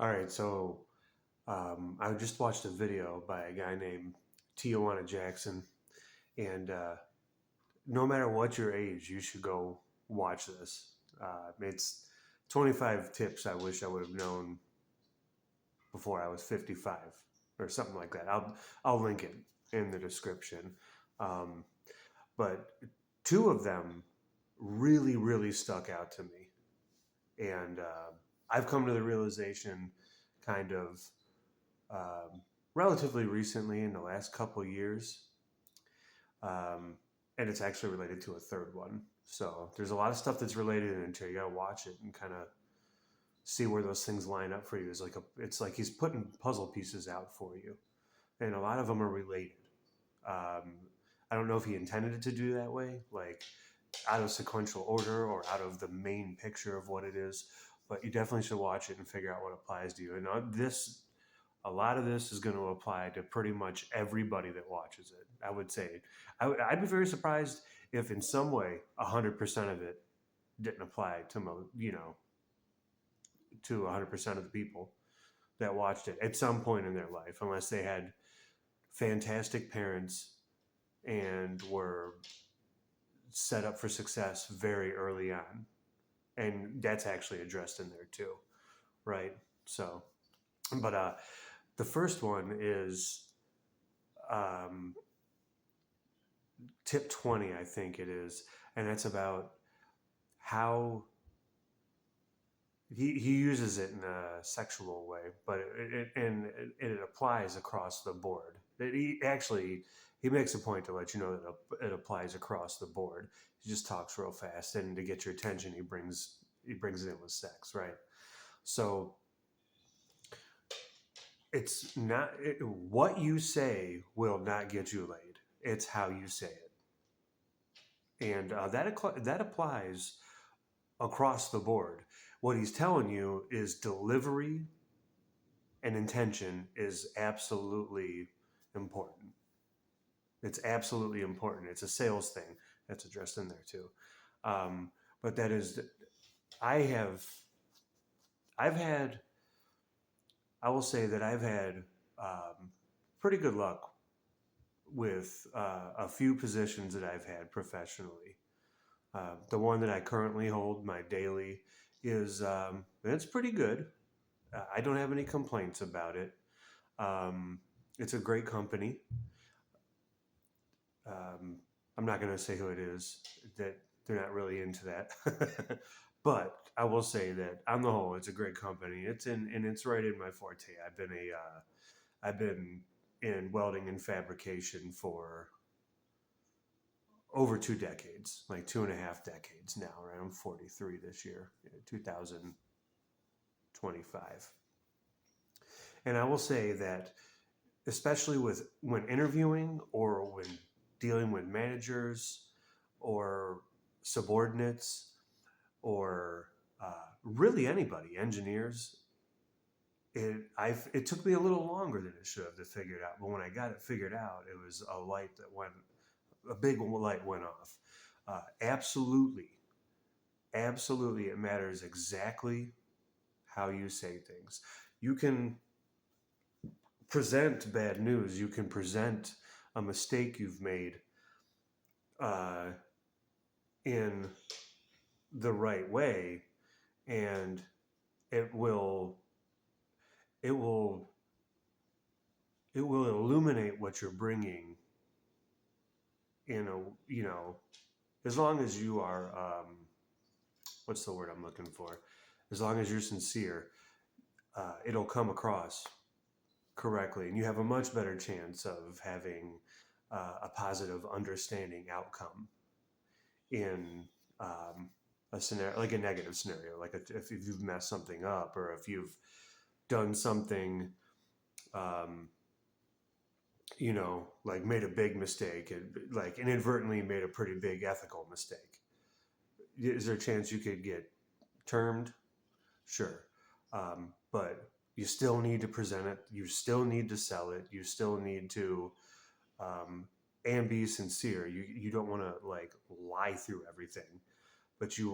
All right, so I just watched a video by a guy named Tijuana Jackson, and no matter what your age, you should go watch this. It's 25 tips I wish I would have known before I was 55 or something like that. I'll link it in the description. Um, but two of them really stuck out to me, and I've come to the realization, kind of um, relatively recently in the last couple of years, um, and it's actually related to a third one. So there's a lot of stuff that's related into it. You got to watch it and kind of see where those things line up for you. It's like he's putting puzzle pieces out for you, and a lot of them are related. Um, I don't know if he intended it to do that way, like out of sequential order or out of the main picture of what it is. But you definitely should watch it and figure out what applies to you. And this a lot of this is going to apply to pretty much everybody that watches it. I would say I'd be very surprised if in some way 100% of it didn't apply to to 100% of the people that watched it at some point in their life, unless they had fantastic parents and were set up for success very early on. And that's actually addressed in there too, right? So, but the first one is um, tip 20, I think it is, and it's about how he uses it in a sexual way, but it applies across the board. He actually he makes a point to let you know that it applies across the board. He just talks real fast, and to get your attention, he brings it in with sex, right? So it's not what you say will not get you laid. It's how you say it, and that applies across the board. What he's telling you is delivery and intention is absolutely important. It's absolutely important. It's a sales thing that's addressed in there too. Um, but that is, I have, I've had, I will say that I've had pretty good luck with a few positions that I've had professionally. The one that I currently hold, my daily, is it's pretty good. I don't have any complaints about it. Um, it's a great company. Um, I'm not going to say who it is. That they're not really into that, but I will say that on the whole, it's a great company. It's right in my forte. I've been in welding and fabrication for over 2 decades, like 2.5 decades now. Right, I'm 43 this year, 2025, and I will say that especially with when interviewing or when dealing with managers or subordinates or really anybody, engineers. It took me a little longer than it should have to figure it out, but when I got it figured out, it was a big light went off. Absolutely, absolutely, it matters exactly how you say things. You can present bad news. You can present a mistake you've made uh, in the right way, and it will it will it will illuminate what you're bringing in a as long as you are what's the word I'm looking for, as long as you're sincere, it'll come across correctly, and you have a much better chance of having a positive understanding outcome in a scenario, like a negative scenario, like if you've messed something up or if you've done something, um, like made a big mistake and like inadvertently made a pretty big ethical mistake. Is there a chance you could get termed? Sure. But you still need to present it. You still need to sell it. You still need to, um, and be sincere. You don't want to like lie through everything, but you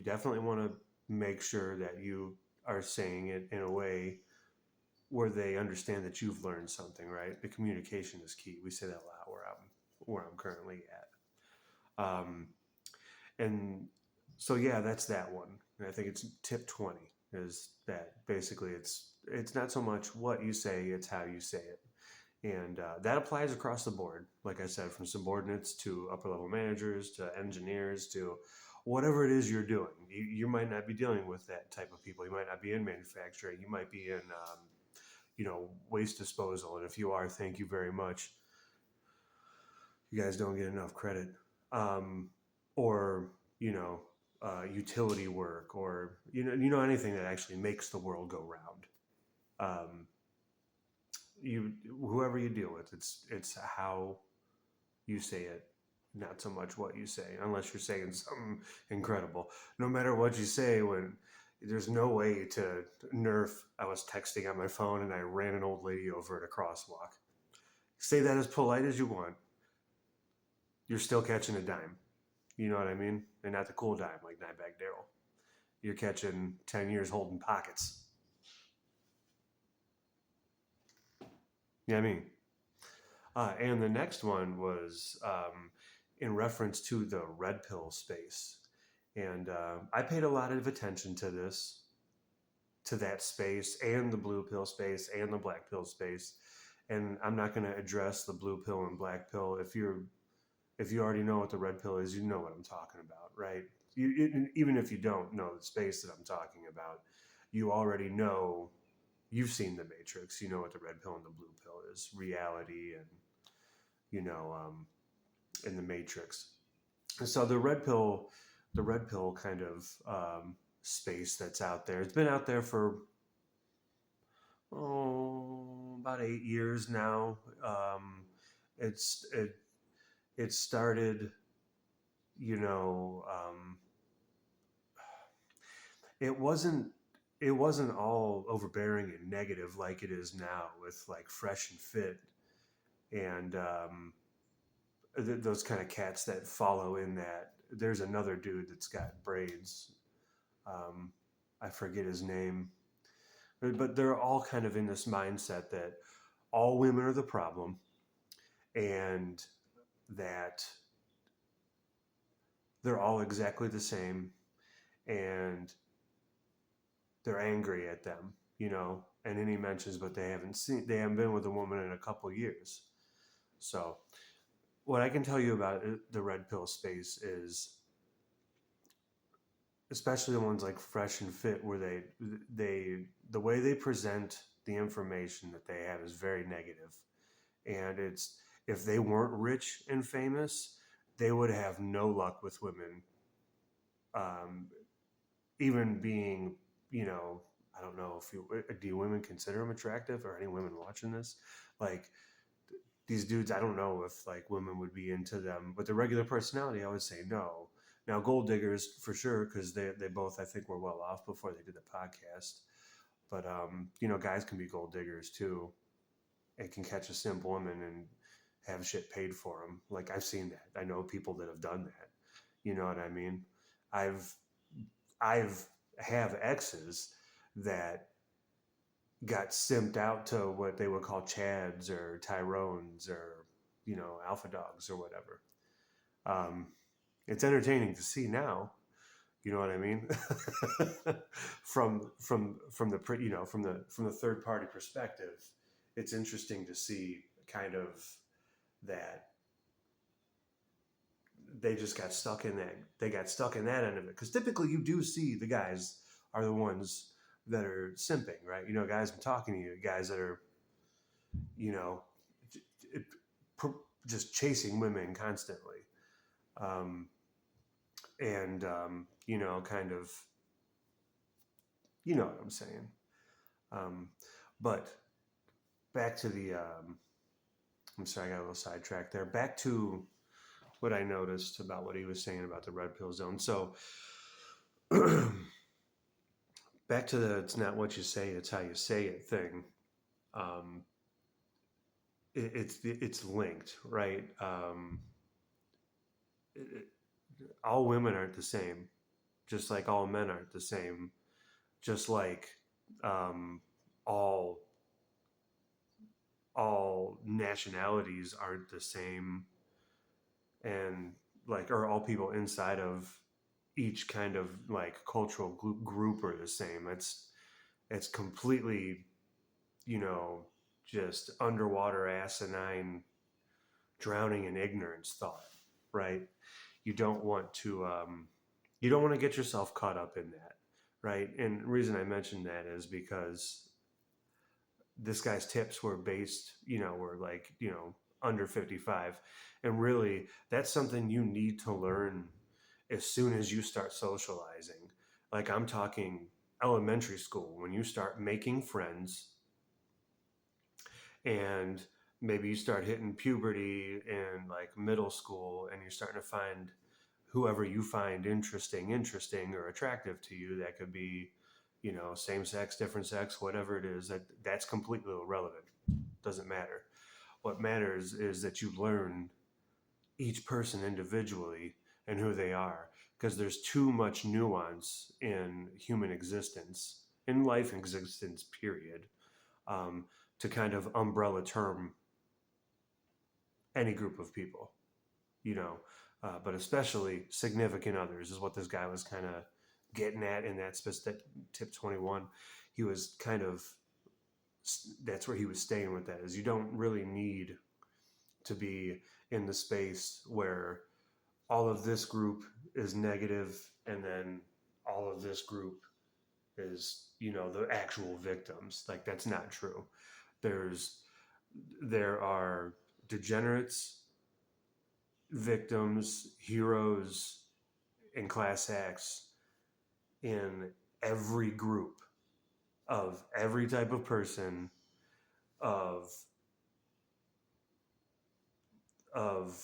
definitely want to make sure that you are saying it in a way where they understand that you've learned something, right? The communication is key. We say that a lot where I'm currently at. And so yeah, that's that one. And I think it's tip 20 is that basically it's not so much what you say, it's how you say it. And that applies across the board. Like I said, from subordinates to upper level managers to engineers to whatever it is you're doing. You might not be dealing with that type of people. You might not be in manufacturing. You might be in, waste disposal. And if you are, thank you very much. You guys don't get enough credit. Um, or, utility work or, anything that actually makes the world go round. Um, whoever you deal with, it's how you say it, not so much what you say, unless you're saying something incredible. No matter what you say, when there's no way to nerf. I was texting on my phone and I ran an old lady over at a crosswalk. Say that as polite as you want. You're still catching a dime. You know what I mean? And not the cool dime like Nightback Daryl. You're catching 10 years holding pockets. You know what I mean? And the next one was in reference to the red pill space. And I paid a lot of attention to this, to that space, and the blue pill space, and the black pill space. And I'm not going to address the blue pill and black pill. If you already know what the red pill is, you know what I'm talking about, right? Even if you don't know the space that I'm talking about, you already know. You've seen the Matrix. You know what the red pill and the blue pill is. Reality and you know, in the Matrix. And so the red pill kind of space that's out there. It's been out there for about 8 years now. It's it started, you know, it wasn't it wasn't all overbearing and negative like it is now with like Fresh and Fit and those kind of cats that follow in that. There's another dude that's got braids. Um, I forget his name, but they're all kind of in this mindset that all women are the problem, and that they're all exactly the same, and they're angry at them, And then he mentions, but they haven't been with a woman in a couple years. So, what I can tell you about the red pill space is especially the ones like Fresh and Fit where the way they present the information that they have is very negative. And it's if they weren't rich and famous, they would have no luck with women. um, Even being, I don't know if do women consider them attractive, or any women watching this, like these dudes, I don't know if like women would be into them, but the regular personality, I would say no. Now, gold diggers for sure, because they both, I think, were well off before they did the podcast. But guys can be gold diggers too, and can catch a simp woman and have shit paid for them. Like I've seen that. I know people that have done that. You know what I mean? I've I've have exes that got simped out to what they would call Chads or Tyrones or Alpha Dogs or whatever. Um, it's entertaining to see now. You know what I mean? from the from the third party perspective, it's interesting to see kind of that they just got stuck in that they got stuck in that end of it, because typically you do see the guys are the ones that are simping, right? Guys, I'm talking to you, guys that are you know just chasing women constantly, um, and kind of, what I'm saying. um, but back to the I'm sorry, I got a little sidetracked there. Back to what I noticed about what he was saying about the red pill zone. So back to the it's not what you say, it's how you say it thing. Um, it's linked, right? It, all women aren't the same, just like all men aren't the same, just like um, all all nationalities aren't the same, and like, or all people inside of each kind of like cultural group are the same. It's completely, you know, just underwater asinine, drowning in ignorance thought, right? You don't want to you don't want to get yourself caught up in that, right? And the reason I mentioned that is because this guy's tips were based, were like, under 55. And really, that's something you need to learn as soon as you start socializing. Like, I'm talking elementary school, when you start making friends, and maybe you start hitting puberty in like middle school, and you're starting to find whoever you find interesting or attractive to you. That could be, same sex, different sex, whatever it is. That's completely irrelevant. Doesn't matter. What matters is that you learn each person individually and who they are, because there's too much nuance in human existence, in life existence, period, um, to kind of umbrella term any group of people, you know, but especially significant others is what this guy was kind of getting at in that specific tip 21. He was kind of, that's where he was staying with that, is you don't really need to be in the space where all of this group is negative and then all of this group is, the actual victims. Like, that's not true. There's there are degenerates, victims, heroes, and class acts in every group, of every type of person, of of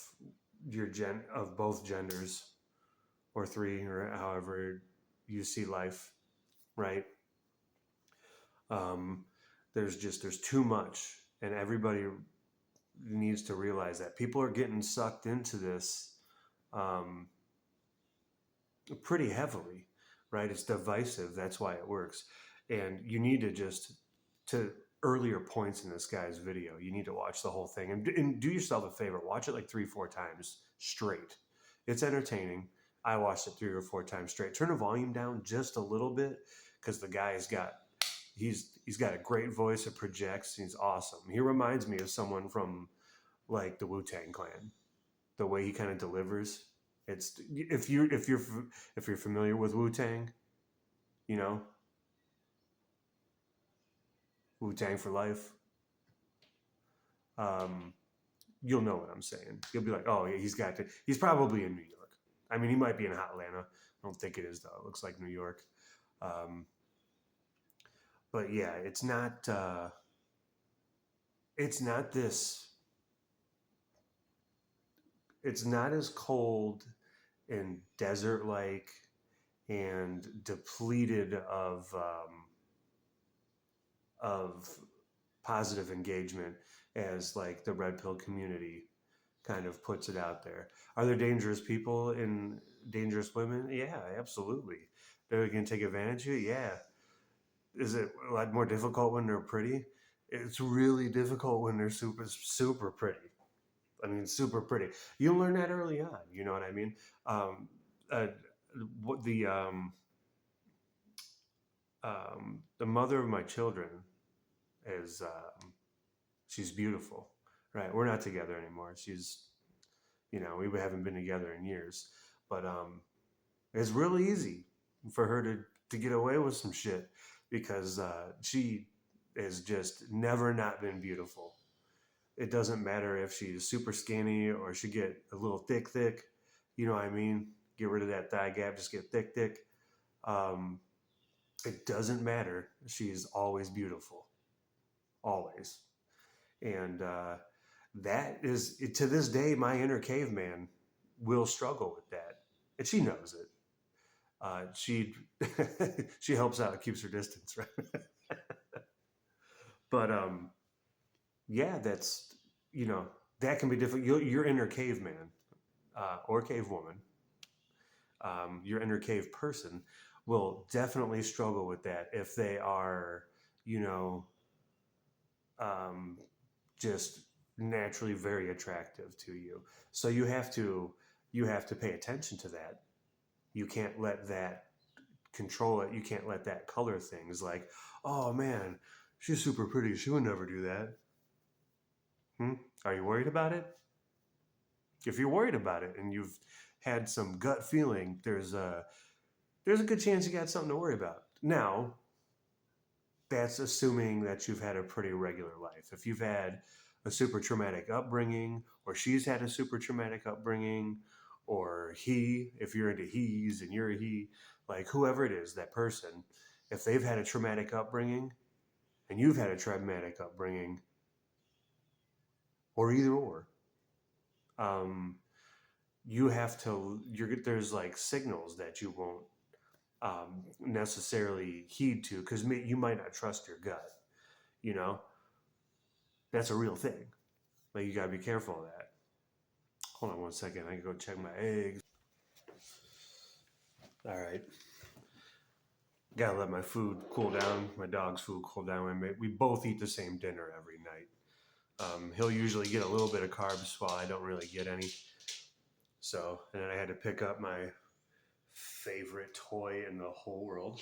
of both genders, or three, or however you see life, right? um, there's too much, and everybody needs to realize that people are getting sucked into this, um, pretty heavily, right? It's divisive. That's why it works. And you need to just, to earlier points in this guy's video, you need to watch the whole thing, and do yourself a favor. Watch it like 3-4 times straight. It's entertaining. I watched it 3 or 4 times straight. Turn the volume down just a little bit, because the guy's got, he's got a great voice. It projects. He's awesome. He reminds me of someone from like the Wu-Tang Clan, the way he kind of delivers. It's, if you're familiar with Wu-Tang, you know, Wu-Tang for life. Um, you'll know what I'm saying. You'll be like, oh yeah, he's probably in New York. I mean, he might be in Atlanta. I don't think it is though. It looks like New York. Um, but yeah, it's not this. It's not as cold and desert like and depleted of positive engagement as like the red pill community kind of puts it out there. Are there dangerous people and dangerous women? Yeah, absolutely. They're going to take advantage of it. Yeah. Is it a lot more difficult when they're pretty? It's really difficult when they're super super pretty. I mean, super pretty. You learn that early on. You know what I mean? Um, uh, what the mother of my children is, she's beautiful, right? We're not together anymore. She's, we haven't been together in years, but it's really easy for her to get away with some shit, because she has just never not been beautiful. It doesn't matter if she's super skinny or she get a little thick. You know what I mean? Get rid of that thigh gap, just get thick. Um, it doesn't matter. She's always beautiful, always. And that is, to this day, my inner caveman will struggle with that, and she knows it. She she helps out, keeps her distance, right? But yeah, that's, you know that can be different. Your inner caveman, or cave woman, your inner cave person will definitely struggle with that if they are, you know, um, just naturally very attractive to you. So you have to pay attention to that. You can't let that control it. You can't let that color things like, oh man, she's super pretty. She would never do that. Hmm? Are you worried about it? If you're worried about it and you've had some gut feeling, there's a good chance you got something to worry about. Now, that's assuming that you've had a pretty regular life. If you've had a super traumatic upbringing, or she's had a super traumatic upbringing, or he, if you're into he's and you're a he, like whoever it is, that person, if they've had a traumatic upbringing and you've had a traumatic upbringing, or either or, um, you have to, there's like signals that you won't necessarily heed to because you might not trust your gut, you know? That's a real thing. Like you gotta be careful of that. Hold on one second. I can go check my eggs. All right. Gotta let my food cool down. My dog's food cool down. We both eat the same dinner every night. He'll usually get a little bit of carbs while I don't really get any. So, and then I had to pick up my favorite toy in the whole world.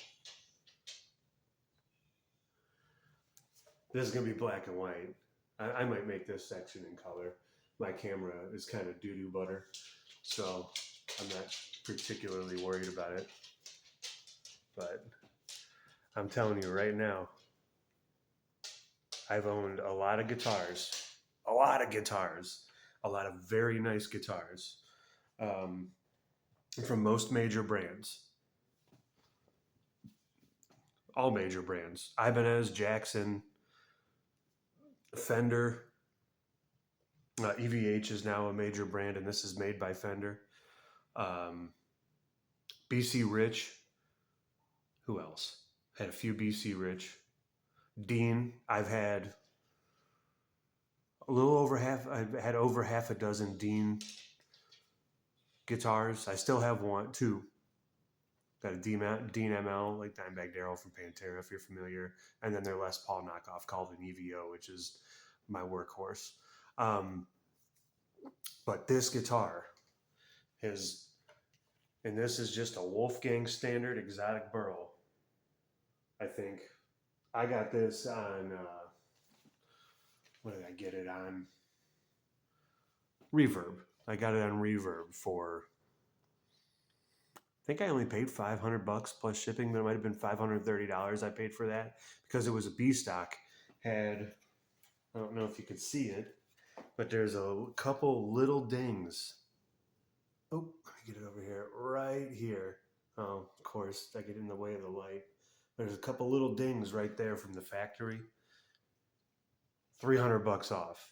This is gonna be black and white. I might make this section in color. My camera is kind of doo-doo butter, so I'm not particularly worried about it. But I'm telling you right now, I've owned a lot of guitars, a lot of guitars, a lot of very nice guitars um, from most major brands, all major brands. Ibanez, Jackson, Fender. EVH is now a major brand, and this is made by Fender. Um, BC Rich. Who else? Had a few BC Rich. Dean. I've had a little over half. I've had over half a dozen Dean guitars. I still have one, two. Got a Dean ML, like Dimebag Darrell from Pantera, if you're familiar, and then their Les Paul knockoff called an EVO, which is my workhorse. Um, but this guitar is, and this is just a Wolfgang standard exotic burl. I think I got this on. What did I get it on? Reverb. I got it on Reverb for. I think I only paid $500 plus shipping, but it might have been $530 I paid for that because it was a B stock. Had, I don't know if you could see it, but there's a couple little dings. Oh, let me get it over here, right here. Oh, of course, I get in the way of the light. There's a couple little dings right there from the factory. $300 off.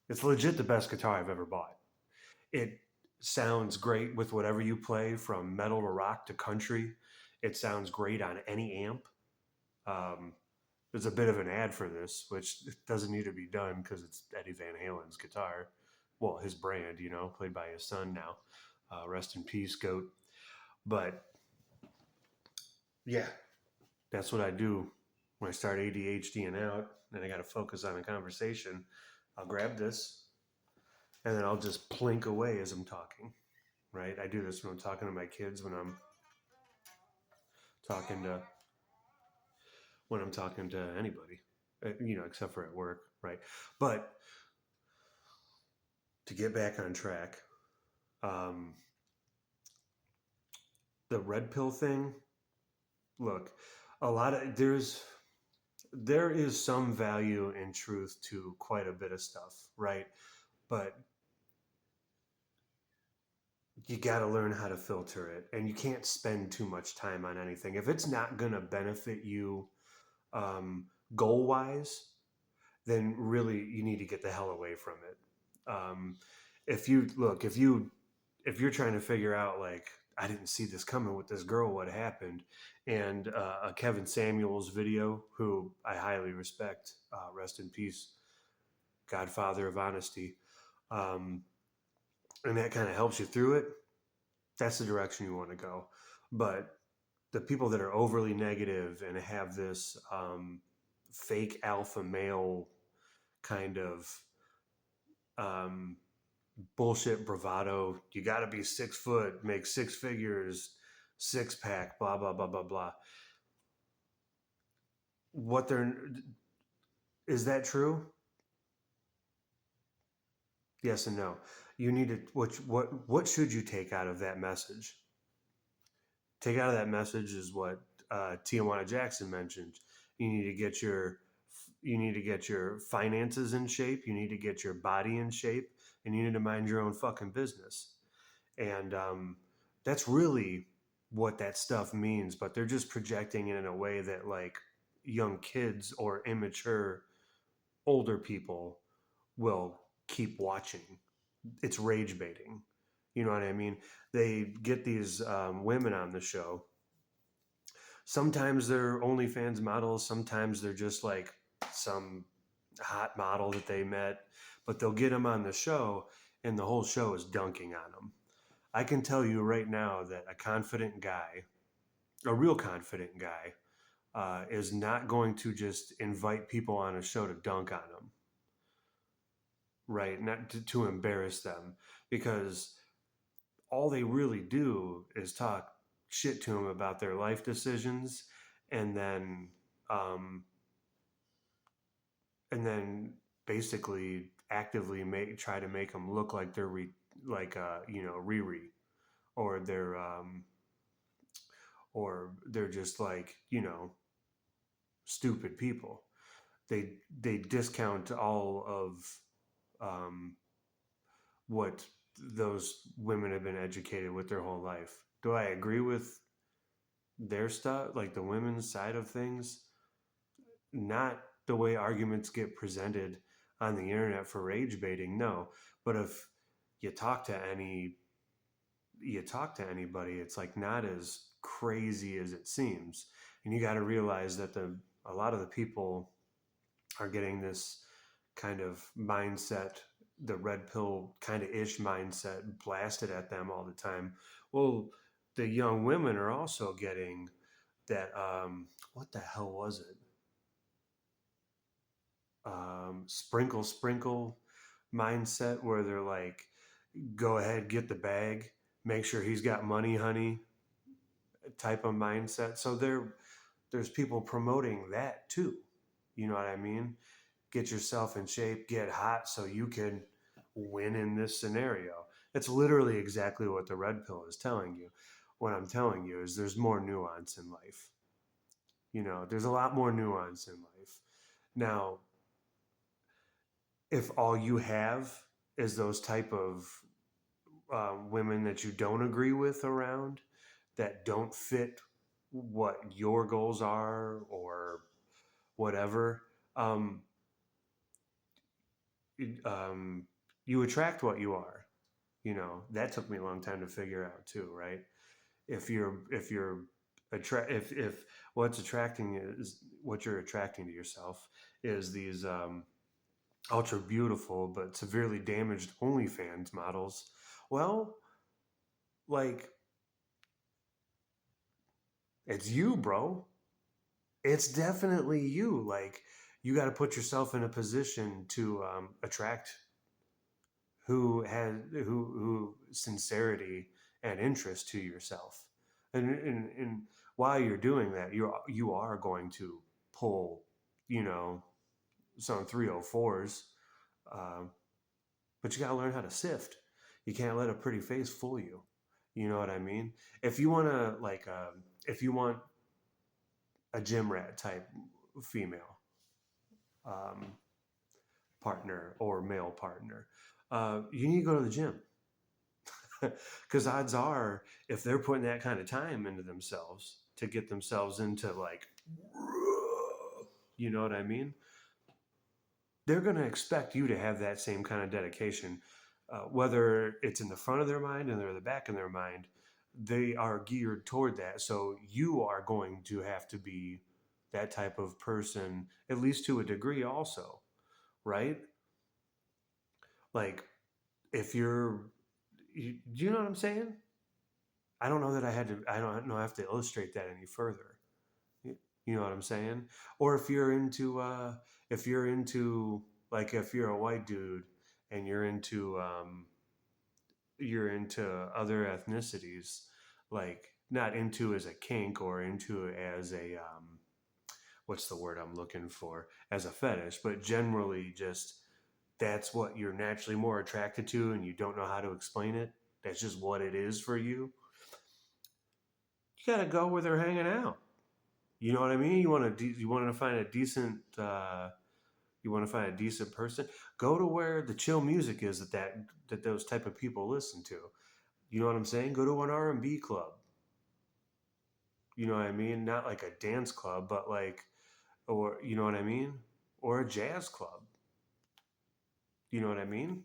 It's legit the best guitar I've ever bought. It sounds great with whatever you play, from metal to rock to country. It sounds great on any amp. Um, there's a bit of an ad for this, which doesn't need to be done because it's Eddie Van Halen's guitar. Well, his brand, you know, played by his son now. Rest in peace, Goat. But yeah, that's what I do when I start ADHDing out and I got to focus on a conversation. I'll grab this and then I'll just plink away as I'm talking, right? I do this when I'm talking to my kids, talking to when I'm talking to anybody, you know, except for at work, right? But to get back on track, um, the red pill thing. Look, a lot of there is some value in truth to quite a bit of stuff, right? But you got to learn how to filter it, and you can't spend too much time on anything if it's not going to benefit you um, goal wise. Then really you need to get the hell away from it. If you look, if you're trying to figure out like I didn't see this coming with this girl, what happened, and a Kevin Samuels video, who I highly respect, rest in peace, Godfather of honesty, um, and that kind of helps you through it. That's the direction you want to go, but the people that are overly negative and have this fake alpha male kind of um, bullshit bravado. You got to be 6 foot, make six figures, six pack, blah blah blah blah blah. What they're Is that true? Yes and no. You need to what should you take out of that message? Take out of that message is what Tijuana Jackson mentioned. You need to get your you need to get your finances in shape. You need to get your body in shape, and you need to mind your own fucking business. And that's really what that stuff means. But they're just projecting it in a way that like young kids or immature older people will keep watching. It's rage baiting. You know what I mean? They get these women on the show. Sometimes they're OnlyFans models. Sometimes they're just like some hot model that they met. But they'll get them on the show, and the whole show is dunking on them. I can tell you right now that a confident guy, a real confident guy, is not going to just invite people on a show to dunk on them, right? Not to embarrass them, because all they really do is talk shit to them about their life decisions, and then um, basically actively try to make them look like they're Riri, or they're just like stupid people. They discount all of um, what those women have been educated with their whole life. Do I agree with their stuff, like the women's side of things? Not the way arguments get presented on the internet for rage baiting, no. But if you talk to any you talk to anybody, it's like not as crazy as it seems. And you got to realize that a lot of the people are getting this kind of mindset, the red pill kind of ish mindset blasted at them all the time. Well, the young women are also getting that what the hell was it? Sprinkle sprinkle mindset, where they're like, go ahead, get the bag, make sure he's got money, honey, type of mindset. So there's people promoting that too. You know what I mean? Get yourself in shape, get hot so you can win in this scenario. It's literally exactly what the red pill is telling you. What I'm telling you is there's more nuance in life. There's a lot more nuance in life. Now, if all you have is those type of women that you don't agree with around, that don't fit what your goals are or whatever, um, you attract what you are. That took me a long time to figure out too, right? If you're if what's attracting is what you're attracting to yourself is these ultra beautiful but severely damaged OnlyFans models. Well, like, it's you, bro. It's definitely you. Like, you got to put yourself in a position to attract who sincerity and interest to yourself, and while you're doing that, you are going to pull, you know, some 304s, uh, but you got to learn how to sift. You can't let a pretty face fool you. You know what I mean? If you want to if you want a gym rat type female um, partner or male partner, you need to go to the gym. Because odds are, if they're putting that kind of time into themselves to get themselves into like, you know what I mean? They're going to expect you to have that same kind of dedication, whether it's in the front of their mind or the back of their mind. They are geared toward that. So you are going to have to be that type of person, at least to a degree, also, right? Like, if you're, you know what I'm saying? I don't know that I had to. I don't know. I have to illustrate that any further. You know what I'm saying? Or if you're into, like, if you're a white dude and you're into other ethnicities, like not into as a kink or into as a what's the word I'm looking for, as a fetish, but generally just that's what you're naturally more attracted to, and you don't know how to explain it. That's just what it is for you. You gotta go where they're hanging out. You know what I mean? You want to find a decent you want to find a decent person. Go to where the chill music is that those type of people listen to. You know what I'm saying? Go to an R&B club. You know what I mean? Not like a dance club, but like, or you know what I mean? Or a jazz club. You know what I mean?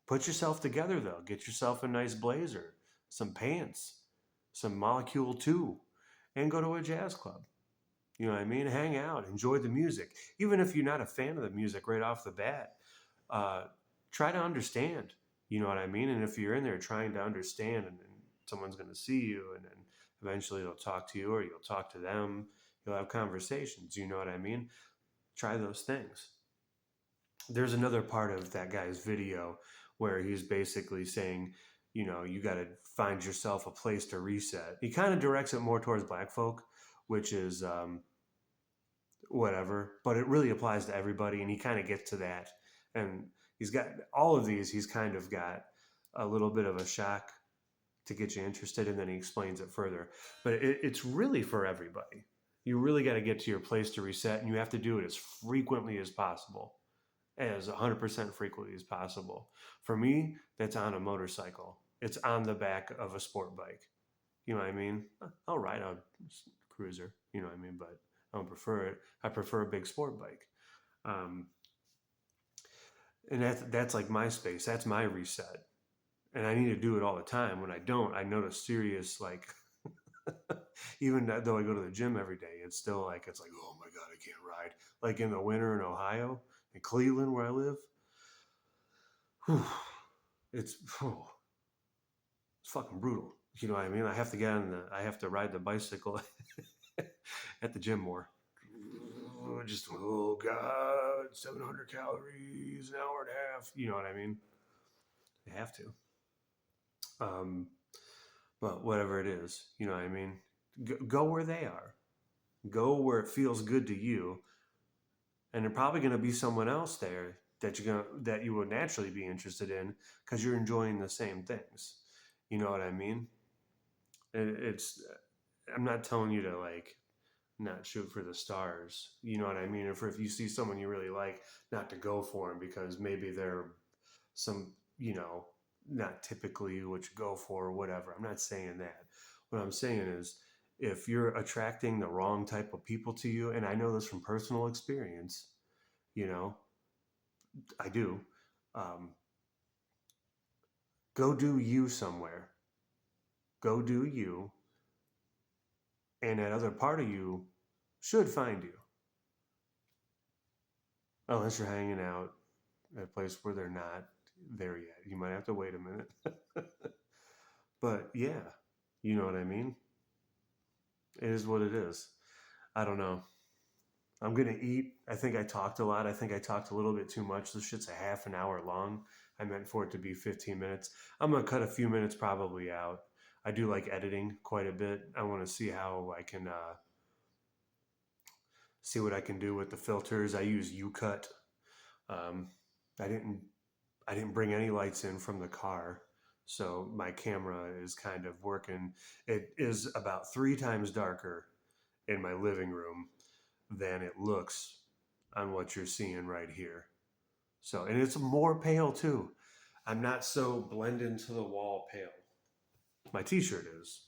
Put yourself together though. Get yourself a nice blazer, some pants, some Molecule 2, and go to a jazz club. You know what I mean? Hang out, enjoy the music. Even if you're not a fan of the music right off the bat, uh, try to understand. You know what I mean? And if you're in there trying to understand, and someone's going to see you, and then eventually they'll talk to you, or you'll talk to them, you'll have conversations. You know what I mean? Try those things. There's another part of that guy's video where he's basically saying, you know, you got to find yourself a place to reset. He kind of directs it more towards black folk, which is whatever, but it really applies to everybody. And he kind of gets to that. And he's got all of these, he's kind of got a little bit of a shock to get you interested. And then he explains it further. But it's really for everybody. You really got to get to your place to reset, and you have to do it as frequently as possible, as 100% frequently as possible. For me, that's on a motorcycle. It's on the back of a sport bike. You know what I mean? I'll ride a cruiser, you know what I mean? But I don't prefer it. I prefer a big sport bike. Um, and that's like my space. That's my reset. And I need to do it all the time. When I don't, I notice serious, like, even though I go to the gym every day, it's still like, it's like, oh my God, I can't ride. Like in the winter in Ohio, in Cleveland, where I live, whew, it's, whew, it's fucking brutal. You know what I mean? I have to ride the bicycle at the gym more. Just, oh God, 700 calories, an hour and a half. You know what I mean? You have to. Um, but whatever it is, you know what I mean? Go where they are. Go where it feels good to you, and there's probably going to be someone else there that you would naturally be interested in because you're enjoying the same things. You know what I mean? It's I'm not telling you to like not shoot for the stars. You know what I mean? If you see someone you really like, not to go for them because maybe they're some, you know, not typically what you go for or whatever. I'm not saying that. What I'm saying is if you're attracting the wrong type of people to you, and I know this from personal experience, you know, I do, um, go do you somewhere. Go do you, and that other part of you should find you. Unless you're hanging out at a place where they're not there yet. You might have to wait a minute. But yeah, you know what I mean? It is what it is. I don't know. I'm going to eat. I think I talked a lot. I think I talked a little bit too much. This shit's a half an hour long. I meant for it to be 15 minutes. I'm going to cut a few minutes probably out. I do like editing quite a bit. I want to see how I can see what I can do with the filters. I use UCut. Um, I didn't I didn't bring any lights in from the car, so my camera is kind of working. It is about 3 times darker in my living room than it looks on what you're seeing right here. So, and it's more pale too. I'm not so blend into the wall pale. My t-shirt is.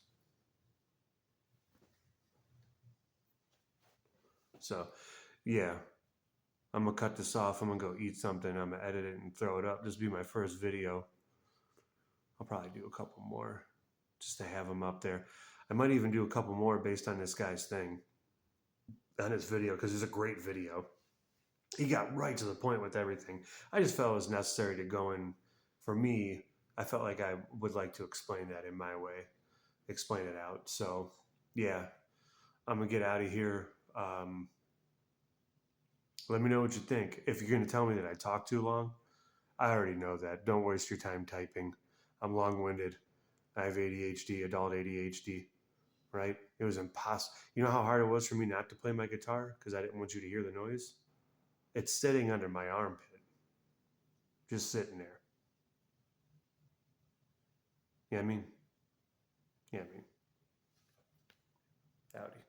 So, yeah, I'm gonna cut this off. I'm gonna go eat something. I'm gonna edit it and throw it up. This will be my first video. I'll probably do a couple more just to have them up there. I might even do a couple more based on this guy's thing, on his video, because it's a great video. He got right to the point with everything. I just felt it was necessary to go in. For me, I felt like I would like to explain that in my way, explain it out. So, yeah, I'm gonna get out of here. Let me know what you think. If you're gonna tell me that I talk too long, I already know that. Don't waste your time typing. I'm long winded. I have ADHD, adult ADHD, right? It was impossible. You know how hard it was for me not to play my guitar because I didn't want you to hear the noise? It's sitting under my armpit, just sitting there. Yeah, I mean, yeah, I mean, howdy.